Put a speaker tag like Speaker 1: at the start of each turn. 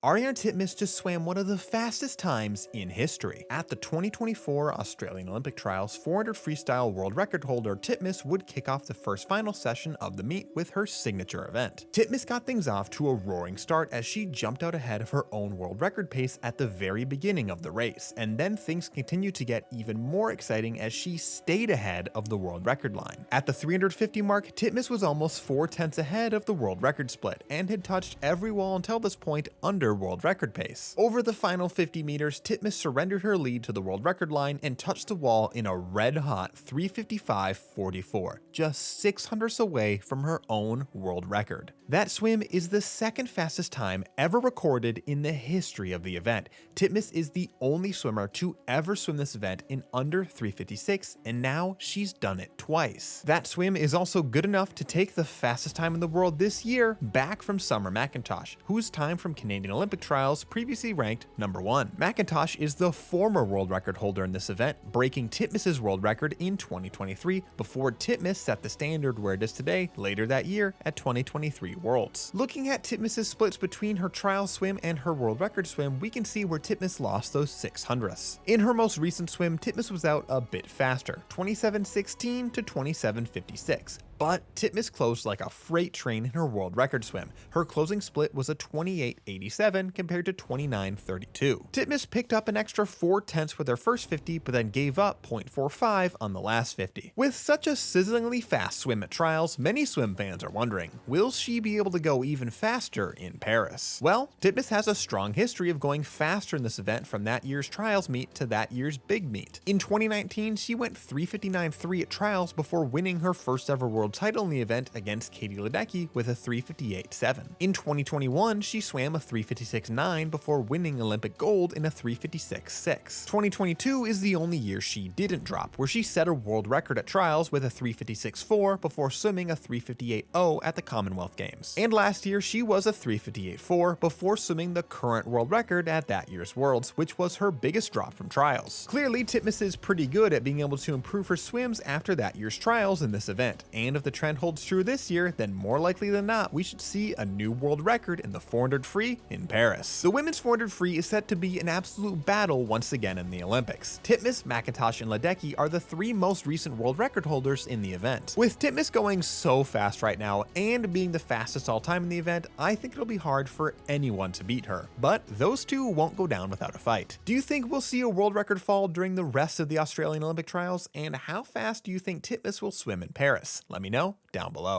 Speaker 1: Ariarne Titmus just swam one of the fastest times in history. At the 2024 Australian Olympic Trials 400 freestyle world record holder Titmus would kick off the first final session of the meet with her signature event. Titmus got things off to a roaring start as she jumped out ahead of her own world record pace at the very beginning of the race, and then things continued to get even more exciting as she stayed ahead of the world record line. At the 350 mark, Titmus was almost 4/10 ahead of the world record split and had touched every wall until this point under world record pace. Over the final 50 meters, Titmus surrendered her lead to the world record line and touched the wall in a red-hot 3:55.44, just 600ths away from her own world record. That swim is the second fastest time ever recorded in the history of the event. Titmus is the only swimmer to ever swim this event in under 3:56, and now she's done it twice. That swim is also good enough to take the fastest time in the world this year back from Summer McIntosh, whose time from Canadian Olympic trials previously ranked number 1. McIntosh is the former world record holder in this event, breaking Titmus's world record in 2023 before Titmus set the standard where it is today later that year at 2023 Worlds. Looking at Titmus's splits between her trial swim and her world record swim, we can see where Titmus lost those 600ths. In her most recent swim, Titmus was out a bit faster, 27:16 to 27:56. But Titmus closed like a freight train in her world record swim. Her closing split was a 28:87 compared to 29:32. Titmus picked up an extra 4/10 with her first 50, but then gave up 0.45 on the last 50. With such a sizzlingly fast swim at trials, many swim fans are wondering, will she be able to go even faster in Paris? Well, Titmus has a strong history of going faster in this event from that year's trials meet to that year's big meet. In 2019, she went 3:59.3 at trials before winning her first ever world title in the event against Katie Ledecky with a 3:58.7. In 2021, she swam a 3:56.9 before winning Olympic gold in a 3:56.6. 2022 is the only year she didn't drop, where she set a world record at trials with a 3:56.4 before swimming a 3:58.0 at the Commonwealth Games. And last year, she was a 3:58.4 before swimming the current world record at that year's Worlds, which was her biggest drop from trials. Clearly, Titmus is pretty good at being able to improve her swims after that year's trials in this event, and if the trend holds true this year, then more likely than not, we should see a new world record in the 400 free in Paris. The women's 400 free is set to be an absolute battle once again in the Olympics. Titmus, McIntosh, and Ledecky are the three most recent world record holders in the event. With Titmus going so fast right now and being the fastest all time in the event, I think it'll be hard for anyone to beat her, but those two won't go down without a fight. Do you think we'll see a world record fall during the rest of the Australian Olympic trials, and how fast do you think Titmus will swim in Paris? Let me know down below.